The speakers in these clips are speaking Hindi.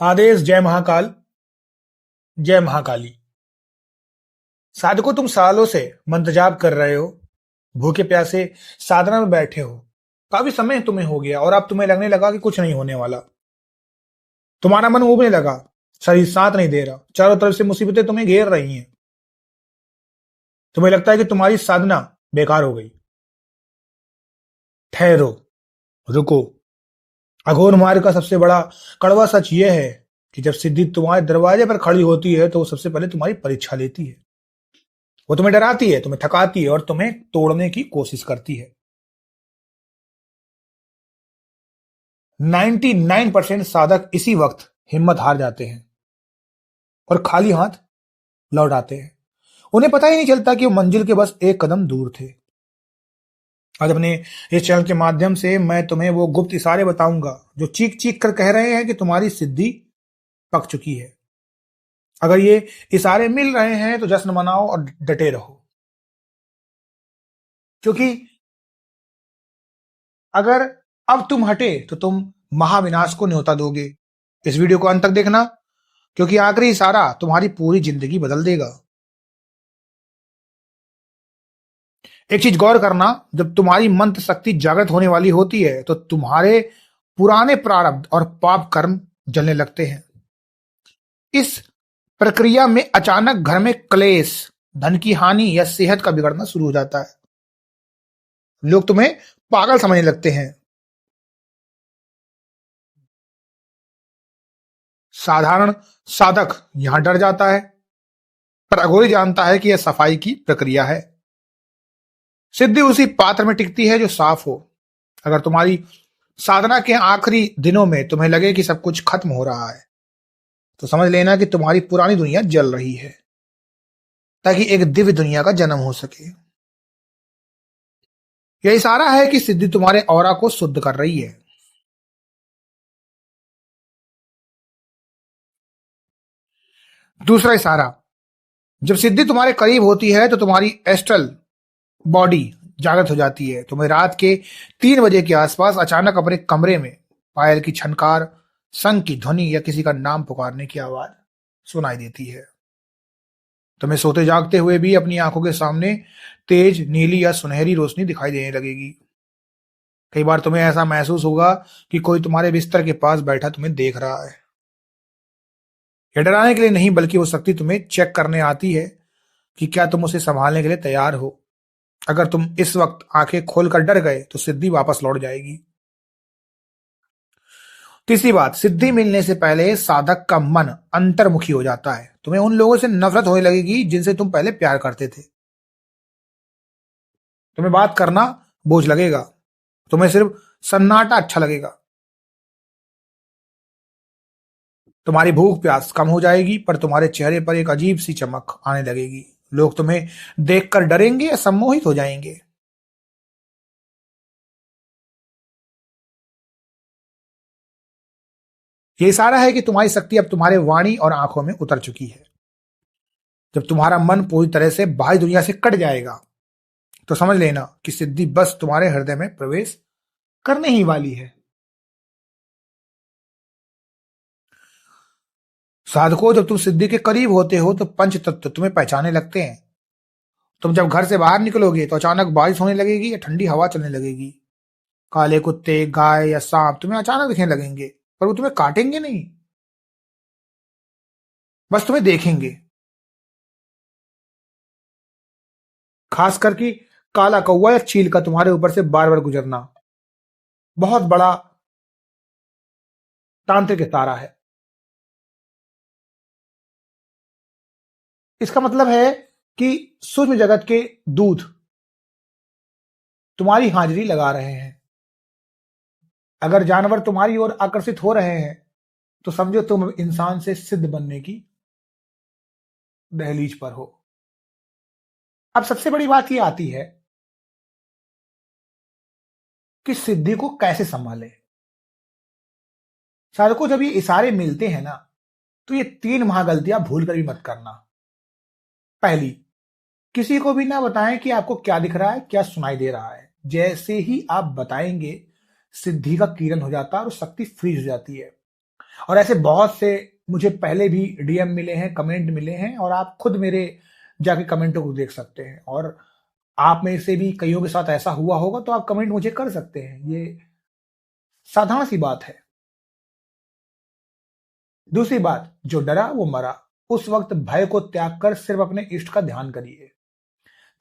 आदेश जय महाकाल, जय महाकाली। साधको, तुम सालों से मंत्र जाप कर रहे हो, भूखे प्यासे साधना में बैठे हो। काफी समय तुम्हें हो गया और अब तुम्हें लगने लगा कि कुछ नहीं होने वाला। तुम्हारा मन उबने लगा, शरीर साथ नहीं दे रहा, चारों तरफ से मुसीबतें तुम्हें घेर रही हैं। तुम्हें लगता है कि तुम्हारी साधना बेकार हो गई। ठहरो, रुको। अघोर मार्ग का सबसे बड़ा कड़वा सच यह है कि जब सिद्धि तुम्हारे दरवाजे पर खड़ी होती है तो वो सबसे पहले तुम्हारी परीक्षा लेती है। वो तुम्हें डराती है, तुम्हें थकाती है और तुम्हें तोड़ने की कोशिश करती है। 99% साधक इसी वक्त हिम्मत हार जाते हैं और खाली हाथ लौट आते हैं। उन्हें पता ही नहीं चलता कि वो मंजिल के बस एक कदम दूर थे। आज अपने इस चैनल के माध्यम से मैं तुम्हें वो गुप्त इशारे बताऊंगा जो चीख चीख कर कह रहे हैं कि तुम्हारी सिद्धि पक चुकी है। अगर ये इशारे मिल रहे हैं तो जश्न मनाओ और डटे रहो, क्योंकि अगर अब तुम हटे तो तुम महाविनाश को न्योता दोगे। इस वीडियो को अंत तक देखना, क्योंकि आखिरी इशारा तुम्हारी पूरी जिंदगी बदल देगा। एक चीज गौर करना, जब तुम्हारी मंत्र शक्ति जागृत होने वाली होती है तो तुम्हारे पुराने प्रारब्ध और पाप कर्म जलने लगते हैं। इस प्रक्रिया में अचानक घर में क्लेश, धन की हानि या सेहत का बिगड़ना शुरू हो जाता है। लोग तुम्हें पागल समझने लगते हैं। साधारण साधक यहां डर जाता है, पर अघोरी जानता है कि यह सफाई की प्रक्रिया है। सिद्धि उसी पात्र में टिकती है जो साफ हो। अगर तुम्हारी साधना के आखिरी दिनों में तुम्हें लगे कि सब कुछ खत्म हो रहा है, तो समझ लेना कि तुम्हारी पुरानी दुनिया जल रही है, ताकि एक दिव्य दुनिया का जन्म हो सके। यह इशारा है कि सिद्धि तुम्हारे ऑरा को शुद्ध कर रही है। दूसरा इशारा, जब सिद्धि तुम्हारे करीब होती है तो तुम्हारी एस्ट्रल बॉडी जागृत हो जाती है। तुम्हें रात के 3 बजे के आसपास अचानक अपने कमरे में पायल की छनकार, शंख की ध्वनि या किसी का नाम पुकारने की आवाज सुनाई देती है। तुम्हें सोते जागते हुए भी अपनी आंखों के सामने तेज नीली या सुनहरी रोशनी दिखाई देने लगेगी। कई बार तुम्हें ऐसा महसूस होगा कि कोई तुम्हारे बिस्तर के पास बैठा तुम्हें देख रहा है। यह डराने के लिए नहीं, बल्कि वो शक्ति तुम्हें चेक करने आती है कि क्या तुम उसे संभालने के लिए तैयार हो। अगर तुम इस वक्त आंखें खोलकर डर गए तो सिद्धि वापस लौट जाएगी। तीसरी बात, सिद्धि मिलने से पहले साधक का मन अंतर्मुखी हो जाता है। तुम्हें उन लोगों से नफरत होने लगेगी जिनसे तुम पहले प्यार करते थे। तुम्हें बात करना बोझ लगेगा, तुम्हें सिर्फ सन्नाटा अच्छा लगेगा। तुम्हारी भूख प्यास कम हो जाएगी, पर तुम्हारे चेहरे पर एक अजीब सी चमक आने लगेगी। लोग तुम्हें देखकर डरेंगे या सम्मोहित हो जाएंगे। ये इशारा है कि तुम्हारी शक्ति अब तुम्हारे वाणी और आंखों में उतर चुकी है। जब तुम्हारा मन पूरी तरह से बाह्य दुनिया से कट जाएगा तो समझ लेना कि सिद्धि बस तुम्हारे हृदय में प्रवेश करने ही वाली है। साधकों, जब तुम सिद्धि के करीब होते हो तो पंच तत्व तुम्हें पहचाने लगते हैं। तुम जब घर से बाहर निकलोगे तो अचानक बारिश होने लगेगी या ठंडी हवा चलने लगेगी। काले कुत्ते, गाय या सांप तुम्हें अचानक दिखने लगेंगे, पर वो तुम्हें काटेंगे नहीं, बस तुम्हें देखेंगे। खास करके काला कौवा या चील का तुम्हारे ऊपर से बार बार गुजरना बहुत बड़ा तांत्रिक इशारा है। इसका मतलब है कि सूक्ष्म जगत के दूत तुम्हारी हाजिरी लगा रहे हैं। अगर जानवर तुम्हारी ओर आकर्षित हो रहे हैं तो समझो तुम इंसान से सिद्ध बनने की दहलीज पर हो। अब सबसे बड़ी बात यह आती है कि सिद्धि को कैसे संभाले। साधकों, जब ये इशारे मिलते हैं ना, तो ये 3 महागलतियां भूल कर भी मत करना। पहली, किसी को भी ना बताएं कि आपको क्या दिख रहा है, क्या सुनाई दे रहा है। जैसे ही आप बताएंगे, सिद्धि का किरण हो जाता है और शक्ति फ्रीज हो जाती है। और ऐसे बहुत से मुझे पहले भी डीएम मिले हैं, कमेंट मिले हैं, और आप खुद मेरे जाके कमेंटों को देख सकते हैं। और आप में से भी कईयों के साथ ऐसा हुआ होगा तो आप कमेंट मुझे कर सकते हैं, ये साधारण सी बात है। दूसरी बात, जो डरा वो मरा। उस वक्त भय को त्याग कर सिर्फ अपने इष्ट का ध्यान करिए।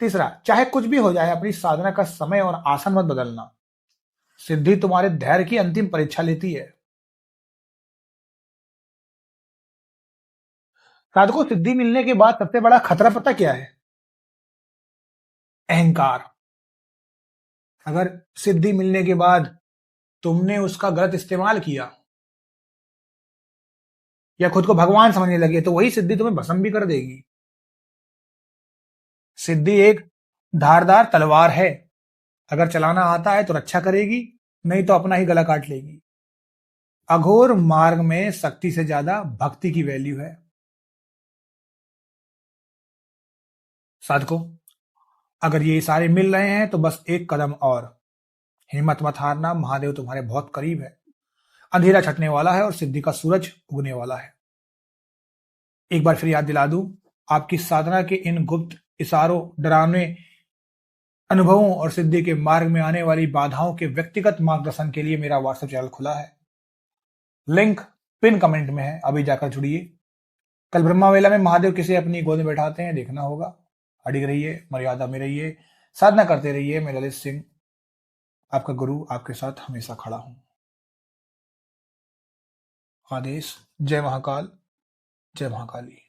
तीसरा, चाहे कुछ भी हो जाए, अपनी साधना का समय और आसन मत बदलना। सिद्धि तुम्हारे धैर्य की अंतिम परीक्षा लेती है। साधको, सिद्धि मिलने के बाद सबसे बड़ा खतरा पता क्या है? अहंकार। अगर सिद्धि मिलने के बाद तुमने उसका गलत इस्तेमाल किया या खुद को भगवान समझने लगे, तो वही सिद्धि तुम्हें भस्म भी कर देगी। सिद्धि एक धारदार तलवार है, अगर चलाना आता है तो रक्षा करेगी, नहीं तो अपना ही गला काट लेगी। अघोर मार्ग में शक्ति से ज्यादा भक्ति की वैल्यू है। साधको, अगर ये इशारे मिल रहे हैं तो बस एक कदम और। हिम्मत मत हारना, महादेव तुम्हारे बहुत करीब है। अंधेरा छटने वाला है और सिद्धि का सूरज उगने वाला है। एक बार फिर याद दिला दूं, आपकी साधना के इन गुप्त इशारों, डरावने अनुभवों और सिद्धि के मार्ग में आने वाली बाधाओं के व्यक्तिगत मार्गदर्शन के लिए मेरा व्हाट्सएप चैनल खुला है। लिंक पिन कमेंट में है, अभी जाकर जुड़िए। कल ब्रह्मा वेला में महादेव किसे अपनी गोद में बैठाते हैं, देखना होगा। अडिग रहिए, मर्यादा में रहिए, साधना करते रहिए। मैं ललित सिंह, आपका गुरु, आपके साथ हमेशा खड़ा हूं। आदेश। जय महाकाल, जय महाकाली।